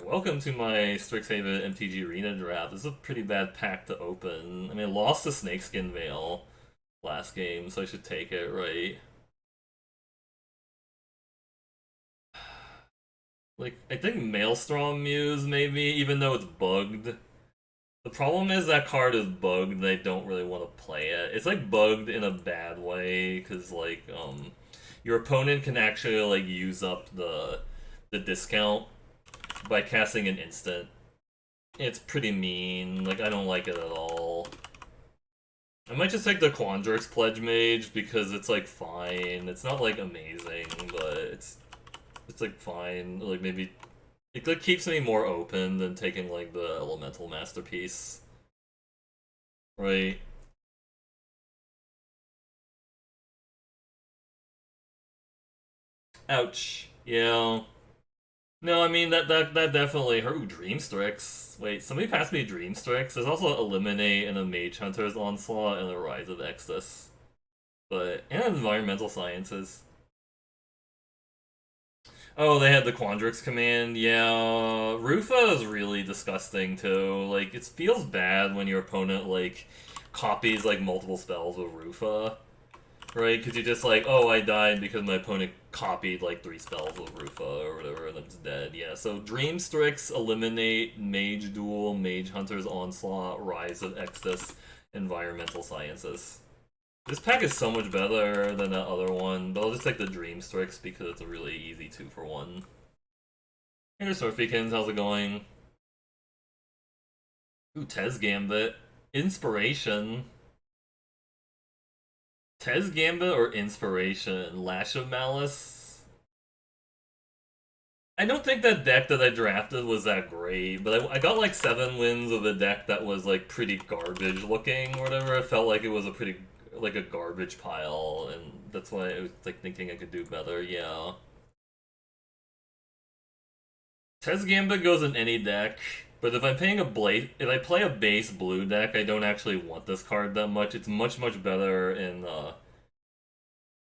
welcome to my Strixhaven MTG Arena draft. This is a pretty bad pack to open. I mean, I lost the Snakeskin Veil last game, so I should take it, right? Like, I think Maelstrom Muse, maybe, even though it's bugged. The problem is that card is bugged and I don't really want to play it. It's, like, bugged in a bad way, because, like, your opponent can actually, like, use up the discount by casting an instant. It's pretty mean. Like, I don't like it at all. I might just take the Quandrix Pledge Mage because it's, like, fine. It's not, like, amazing, but it's like, fine. Like, maybe... It, like, keeps me more open than taking, like, the Elemental Masterpiece. Right? Ouch. Yeah. No, I mean, that definitely hurt. Ooh, Dreamstrix. Wait, somebody passed me Dreamstrix. There's also Eliminate and a Mage Hunter's Onslaught and a Rise of Extus. But, and Environmental Sciences. Oh, they had the Quandrix command. Yeah, Rufa is really disgusting too. Like, it feels bad when your opponent like copies like multiple spells with Rufa, right? Because you're just like, oh, I died because my opponent copied like 3 spells with Rufa or whatever, and I'm just dead. Yeah. So Dreamstrix, Eliminate, Mage Duel, Mage Hunter's Onslaught, Rise of Extus, Environmental Sciences. This pack is so much better than that other one, but I'll just take the Dreamstrix because it's a really easy 2-for-1. Hey, Surfikins, how's it going? Ooh, Tez Gambit. Inspiration. Tez Gambit or Inspiration? Lash of Malice? I don't think that deck that I drafted was that great, but I got like 7 wins of a deck that was like pretty garbage looking or whatever. It felt like it was a pretty like a garbage pile, and that's why I was like thinking I could do better. Yeah, Tez Gambit goes in any deck, but if I'm playing if I play a base blue deck, I don't actually want this card that much. It's much better in.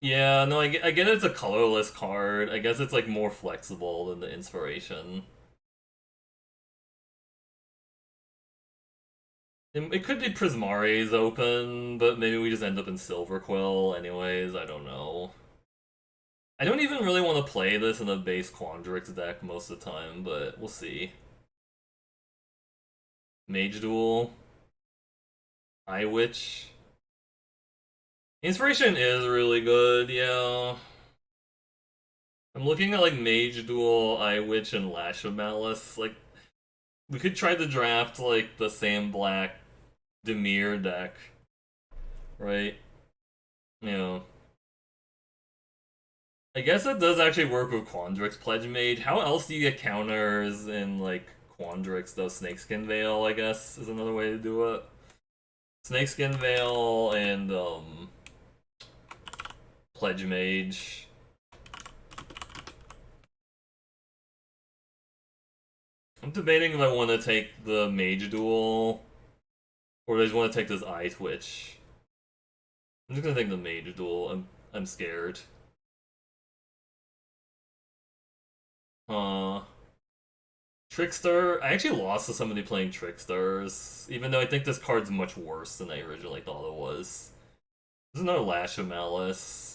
Yeah, no, I get it's a colorless card. I guess it's like more flexible than the inspiration. It could be Prismari's open, but maybe we just end up in Silver Quill anyways. I don't know. I don't even really want to play this in a base Quandrix deck most of the time, but we'll see. Mage Duel, Eye Witch. Inspiration is really good, yeah. I'm looking at like Mage Duel, Eye Witch, and Lash of Malice. Like, we could try to draft like the Sam Black Demir deck, right? You know. I guess that does actually work with Quandrix Pledge Mage. How else do you get counters in like Quandrix though? Snakeskin Veil, I guess, is another way to do it. Snakeskin Veil and Pledge Mage. I'm debating if I want to take the Mage Duel or I just want to take this Eye Twitch. I'm just gonna take the Mage Duel. I'm scared. Uh Trickster. I actually lost to somebody playing Tricksters, even though I think this card's much worse than I originally thought it was. There's another Lash of Malice.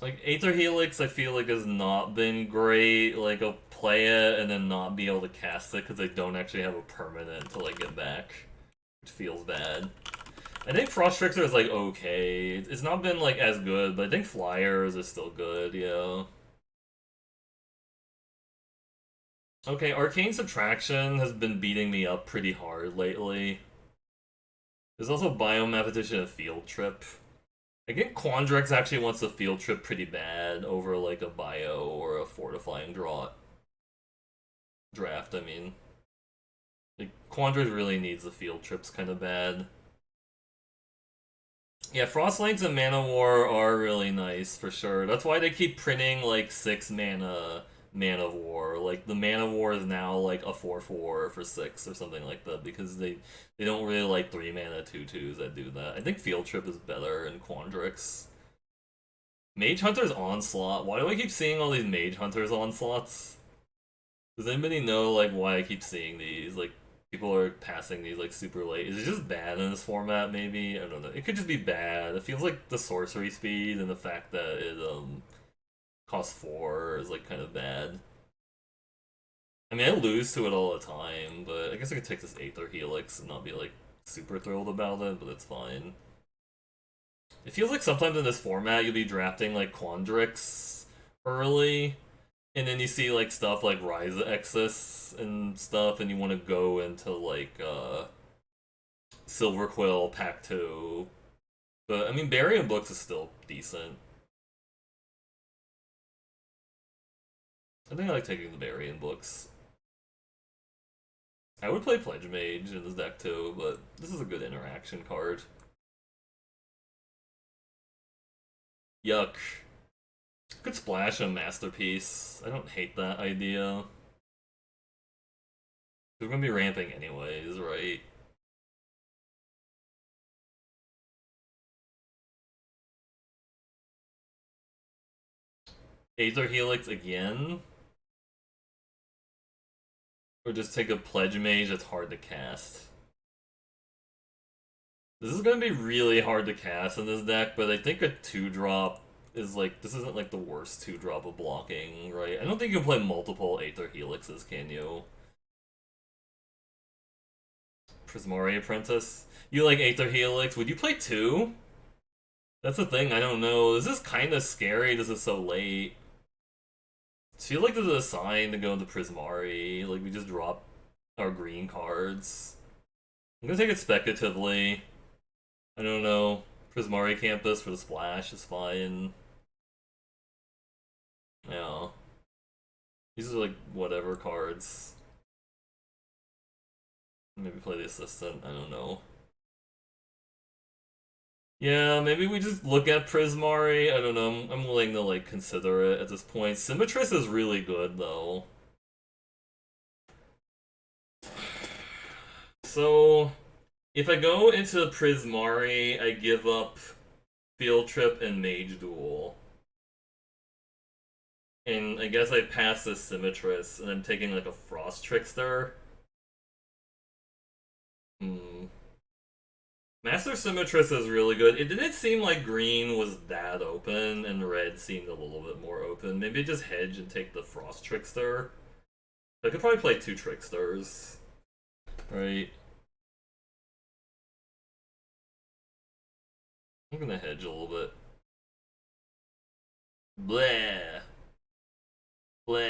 Like, Aether Helix, I feel like has not been great. Like, I'll play it and then not be able to cast it because I don't actually have a permanent until I get back, which feels bad. I think Frost Trickster is, like, okay. It's not been, like, as good, but I think Flyers are still good, yeah. Okay, Arcane Subtraction has been beating me up pretty hard lately. There's also Biomathematician and Field Trip. I think Quandrix actually wants the Field Trip pretty bad over like a Bio or a Fortifying draft. I mean, like Quandrix really needs the Field Trips kind of bad. Yeah, Frostlands and Mana War are really nice for sure. That's why they keep printing like 6 mana Mana of War. Like the Mana War is now like a 4/4 for 6 or something like that because they don't really like 3 mana 2/2s that do that. I think Field Trip is better in Quandrix. Mage Hunter's Onslaught. Why do I keep seeing all these Mage Hunter's Onslaughts? Does anybody know like why I keep seeing these? Like people are passing these like super late. Is it just bad in this format? Maybe I don't know. It could just be bad. It feels like the sorcery speed and the fact that it costs 4 is like kind of bad. I mean, I lose to it all the time, but I guess I could take this Aether Helix and not be like super thrilled about it, but it's fine. It feels like sometimes in this format you'll be drafting like Quandrix early, and then you see like stuff like Rise of Exus and stuff, and you want to go into like Silver Quill Pack 2. But I mean, Burying Books is still decent. I think I like taking the Burying Books. I would play Pledge Mage in this deck too, but this is a good interaction card. Yuck. Could splash a Masterpiece. I don't hate that idea. We're gonna be ramping anyways, right? Aether Helix again? Or just take a Pledge Mage that's hard to cast? This is gonna be really hard to cast in this deck, but I think a 2-drop is like, this isn't like the worst 2-drop of blocking, right? I don't think you can play multiple Aether Helixes, can you? Prismari Apprentice? You like Aether Helix? Would you play 2? That's the thing, I don't know. This is kind of scary, this is so late. I feel like this is a sign to go into Prismari. Like, we just drop our green cards. I'm gonna take it speculatively. I don't know. Prismari Campus for the splash is fine. Yeah. These are like whatever cards. Maybe play the assistant, I don't know. Yeah, maybe we just look at Prismari. I don't know. I'm willing to like consider it at this point. Symmetris is really good though. So if I go into Prismari, I give up Field Trip and Mage Duel. And I guess I pass this Symmetris, and I'm taking like a Frost Trickster. Hmm. Master Symmetris is really good. It didn't seem like green was that open, and red seemed a little bit more open. Maybe just hedge and take the Frost Trickster. I could probably play 2 Tricksters. Right. I'm gonna hedge a little bit. Blah. Blah.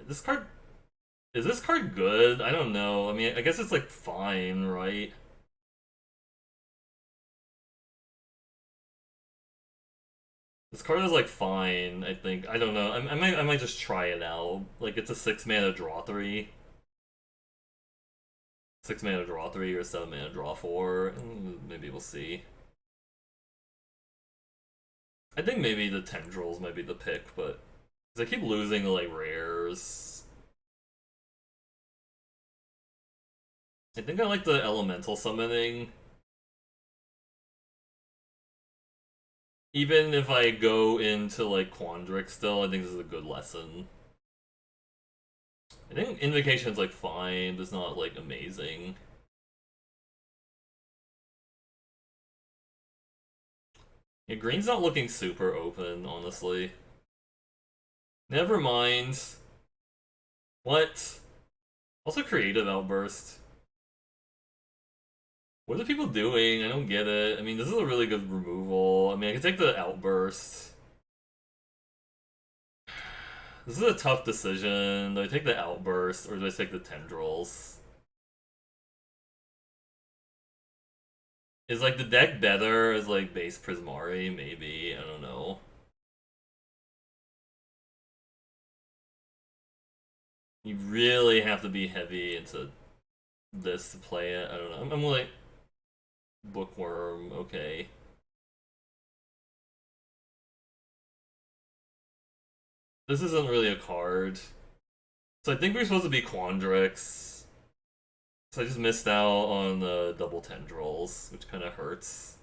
This card... Is this card good? I don't know. I mean, I guess it's like fine, right? This card is like fine, I think. I don't know. I might just try it out. Like, it's a 6-mana draw 3. 6-mana draw 3 or 7-mana draw 4. Maybe we'll see. I think maybe the Tendrils might be the pick, but... Because I keep losing to, like, rares. I think I like the Elemental Summoning. Even if I go into, like, Quandrix still, I think this is a good lesson. I think Invocation's, like, fine, but it's not, like, amazing. Yeah, green's not looking super open, honestly. Never mind. What? Also Creative Outburst. What are people doing? I don't get it. I mean, this is a really good removal. I mean, I can take the Outburst. This is a tough decision. Do I take the Outburst or do I take the Tendrils? Is like the deck better as like base Prismari? Maybe. I don't know. You really have to be heavy into this to play it. I don't know. I'm like Bookworm. Okay. This isn't really a card. So I think we're supposed to be Quandrix. So I just missed out on the double Tendrils, which kind of hurts.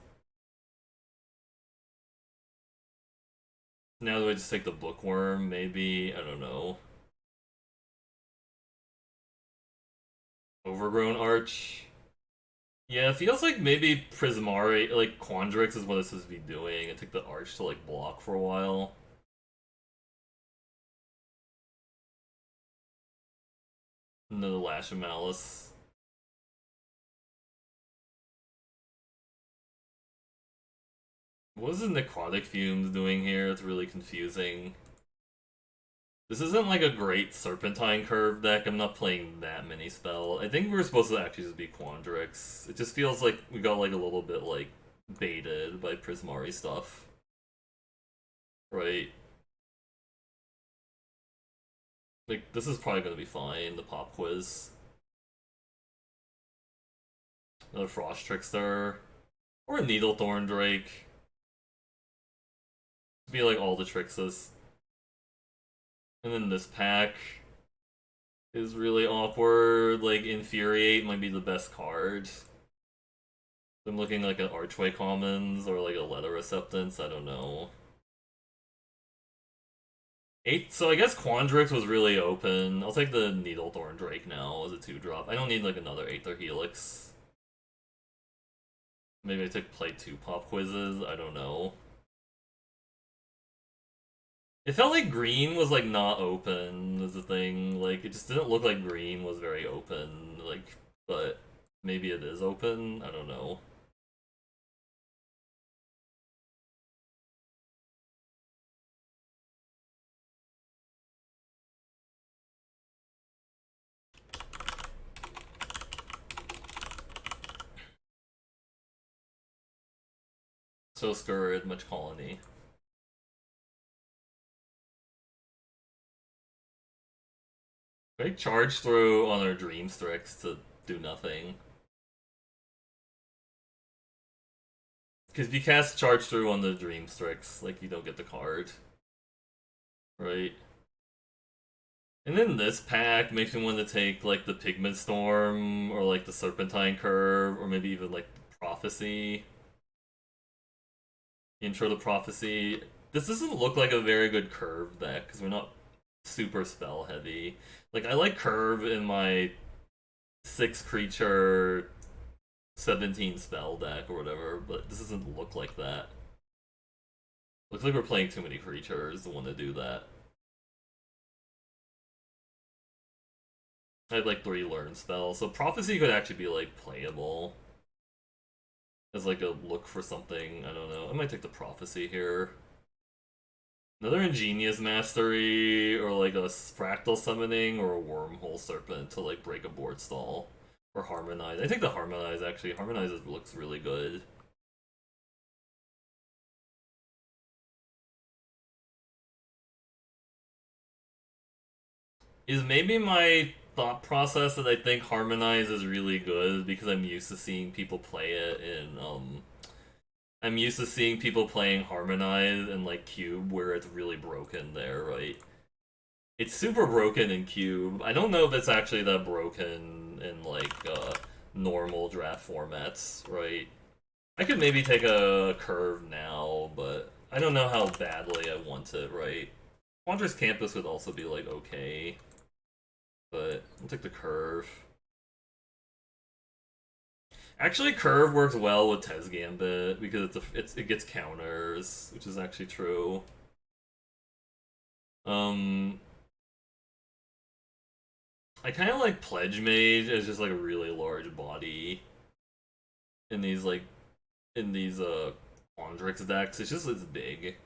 Now do I just take the bookworm? Maybe, I don't know. Overgrown Arch. Yeah, it feels like maybe Prismari, like Quandrix is what it's supposed to be doing. I took the Arch to like block for a while. And then the Lash of Malice. What is the Necrotic Fumes doing here? It's really confusing. This isn't like a great Serpentine curve deck. I'm not playing that many spells. I think we're supposed to actually just be Quandrix. It just feels like we got like a little bit like baited by Prismari stuff. Right? Like, this is probably gonna be fine, the pop quiz. Another Frost Trickster. Or a Needlethorn Drake. Be like all the Trixes. And then this pack is really awkward. Like, Infuriate might be the best card. I'm looking like an Archway Commons or like a Letter Acceptance, I don't know. Eight, so I guess Quandrix was really open. I'll take the Needlethorn Drake now as a 2-drop. I don't need like another Aether Helix. Maybe I took play 2 pop quizzes, I don't know. It felt like green was like not open is the thing. Like it just didn't look like green was very open. Like, but maybe it is open. I don't know. So Scourge, much colony. They charge through on our Dream Strix to do nothing. Because if you cast charge through on the Dream Strix, like you don't get the card. Right? And then this pack makes me want to take like the Pigment Storm or like the Serpentine Curve or maybe even like Prophecy. Intro to Prophecy. This doesn't look like a very good curve deck because we're not super spell heavy. Like I like curve in my 6 creature 17 spell deck or whatever, but this doesn't look like that. Looks like we're playing too many creatures to want to do that. I had like 3 learn spells, so Prophecy could actually be like playable. As like a look for something, I don't know. I might take the Prophecy here. Another Ingenious Mastery, or like a Fractal Summoning, or a Wormhole Serpent to like break a board stall. Or Harmonize. I think the Harmonize actually. Harmonize looks really good. Is maybe my thought process that I think Harmonize is really good because I'm used to seeing people play it in I'm used to seeing people playing Harmonize and like Cube where it's really broken there, right? It's super broken in Cube. I don't know if it's actually that broken in like normal draft formats, right? I could maybe take a curve now, but I don't know how badly I want it, right? Quandrix Campus would also be like okay, but I'll take the curve. Actually, curve works well with Tez Gambit because it gets counters, which is actually true. Um, I kind of like Pledge Mage as just like a really large body in these like Quandrix decks. It's big.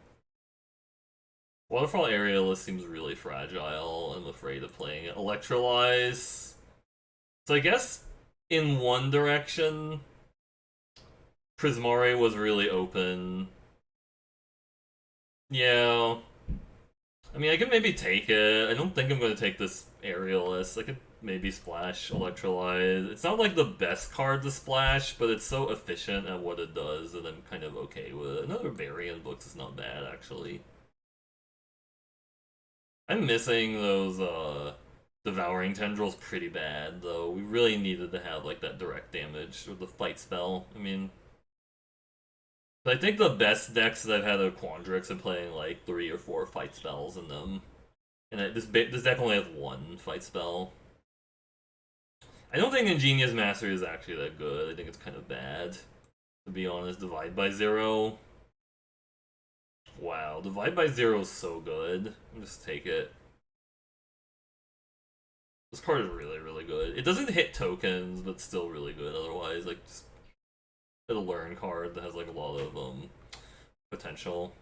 Waterfall Aerialist seems really fragile. I'm afraid of playing it. Electrolyze. So I guess in one direction, Prismari was really open. Yeah. I mean, I could maybe take it. I don't think I'm going to take this Aerialist. I could maybe splash Electrolyze. It's not like the best card to splash, but it's so efficient at what it does that I'm kind of okay with it. Another Varian Books is not bad, actually. I'm missing those Devouring Tendrils pretty bad, though. We really needed to have like that direct damage with the fight spell. I mean, But I think the best decks that I've had are Quandrix and playing like 3 or 4 fight spells in them. And this deck only has 1 fight spell. I don't think Ingenious Mastery is actually that good. I think it's kind of bad. To be honest, Divide by Zero. Wow, Divide by Zero is so good. Just take it. This card is really, really good. It doesn't hit tokens, but still really good otherwise. Like, just a learn card that has like a lot of potential.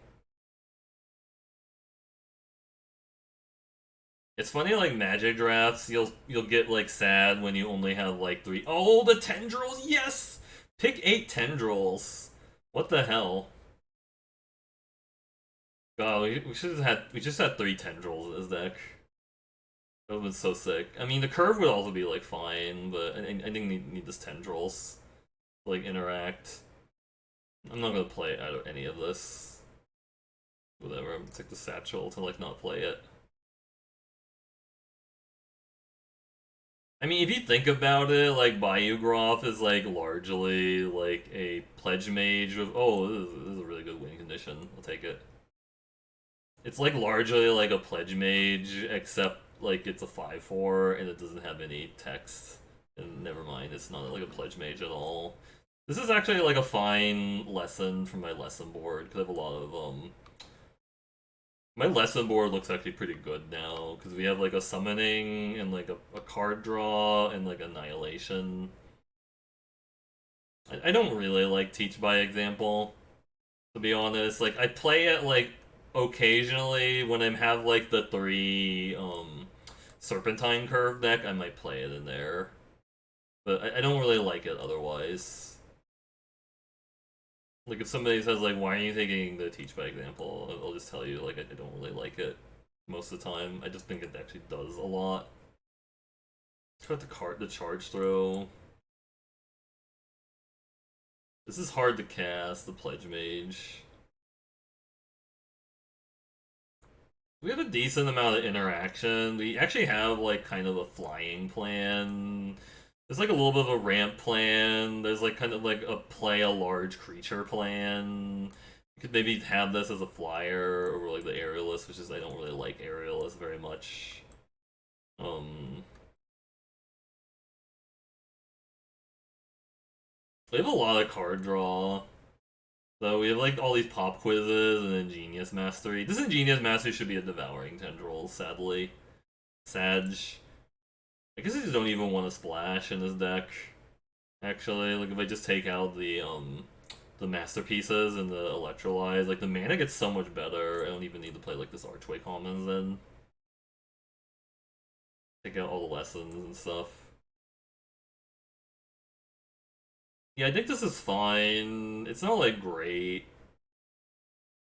It's funny, like Magic drafts, you'll get like sad when you only have like 3. Oh, the tendrils, yes! Pick 8 tendrils. What the hell? God, we should have had we just had 3 tendrils in this deck. That would have been so sick. I mean, the curve would also be like fine, but I think need this tendrils to, like interact. I'm not gonna play out of any of this. Whatever. I'm gonna take the satchel to like not play it. I mean, if you think about it, like Bayou Groff is like largely like a pledge mage with this is a really good win condition. I'll take it. It's like largely like a pledge mage, except like it's a 5/4 and it doesn't have any text. And never mind, it's not like a pledge mage at all. This is actually like a fine lesson from my lesson board because I have a lot of my lesson board looks actually pretty good now because we have like a summoning and like a card draw and like annihilation. I don't really like teach by example, to be honest. Like I play it like occasionally when I have like the 3 serpentine curve deck. I might play it in there, but I don't really like it otherwise. Like if somebody says like, "Why are you taking the teach by example?" I'll just tell you like I don't really like it most of the time. I just think it actually does a lot. Cut the charge throw. This is hard to cast, the Pledge Mage. We have a decent amount of interaction. We actually have like kind of a flying plan. There's like a little bit of a ramp plan. There's like kind of like a play a large creature plan. You could maybe have this as a flyer over like the aerialist, which is I don't really like aerialist very much. Um we have a lot of card draw. So we have like all these pop quizzes and Ingenious Mastery. This Ingenious Mastery should be a Devouring Tendril, sadly. Sag. I guess I just don't even want to splash in this deck. Actually, like if I just take out the masterpieces and the electrolyze, like the mana gets so much better. I don't even need to play like this Archway Commons then. Take out all the lessons and stuff. Yeah, I think this is fine. It's not like great.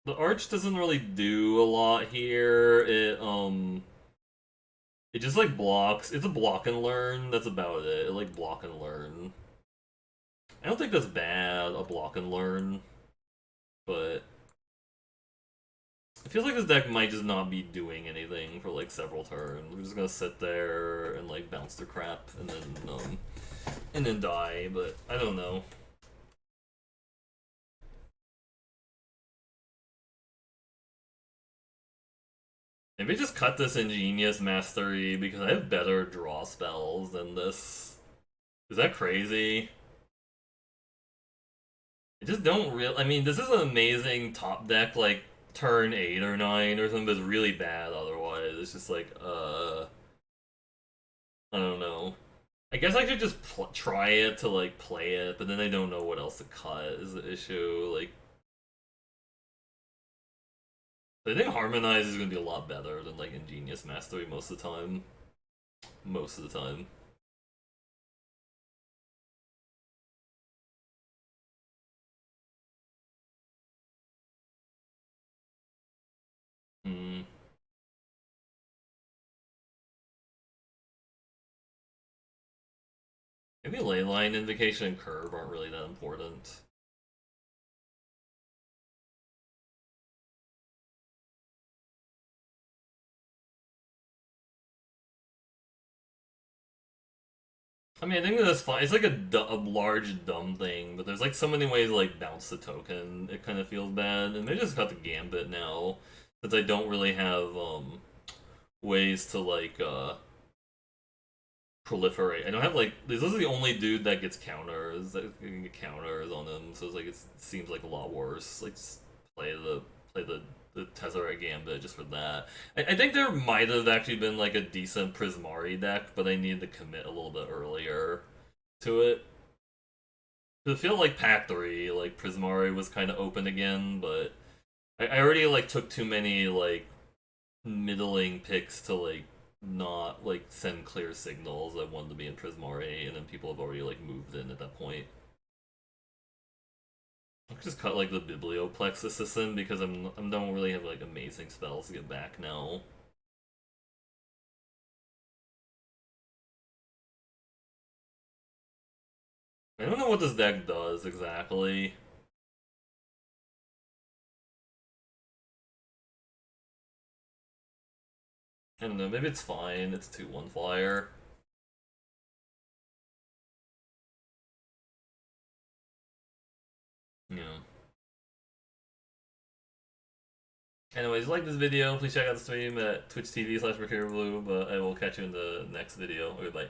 The Arch doesn't really do a lot here. It just like blocks. It's a block and learn. That's about it. It like block and learn. I don't think that's bad, a block and learn, but it feels like this deck might just not be doing anything for like several turns. We're just gonna sit there and like bounce the crap and then die, but I don't know. Maybe just cut this Ingenious Mastery because I have better draw spells than this. Is that crazy? I just don't real. I mean, this is an amazing top deck, like turn 8 or 9 or something, but it's really bad otherwise. It's just like, I don't know. I guess I could just try it to like play it, but then I don't know what else to cut is the issue. Like, I think Harmonize is gonna be a lot better than like Ingenious Mastery most of the time. Most of the time. Hmm. Maybe Leyline Invocation and Curve aren't really that important. I mean, I think that's fine. It's like a large dumb thing, but there's like so many ways to like bounce the token. It kind of feels bad, and they just got the gambit now, since I don't really have ways to like proliferate. I don't have like this is the only dude that gets counters that can get counters on him, so it's like it seems like a lot worse. Like just play the Tezzeret Gambit just for that. I think there might have actually been like a decent Prismari deck, but I needed to commit a little bit earlier to it. Cause it feel like Pack 3, like Prismari was kind of open again, but I already like took too many like middling picks to like not like send clear signals. I wanted to be in Prismari, and then people have already like moved in at that point. I could just cut like the Biblioplex assistant because I don't really have like amazing spells to get back now. I don't know what this deck does exactly. I don't know. Maybe it's fine. It's 2/1 flyer. Yeah. Anyways, like this video, please check out the stream at Twitch TV/MercurioBlue, but I will catch you in the next video. Goodbye.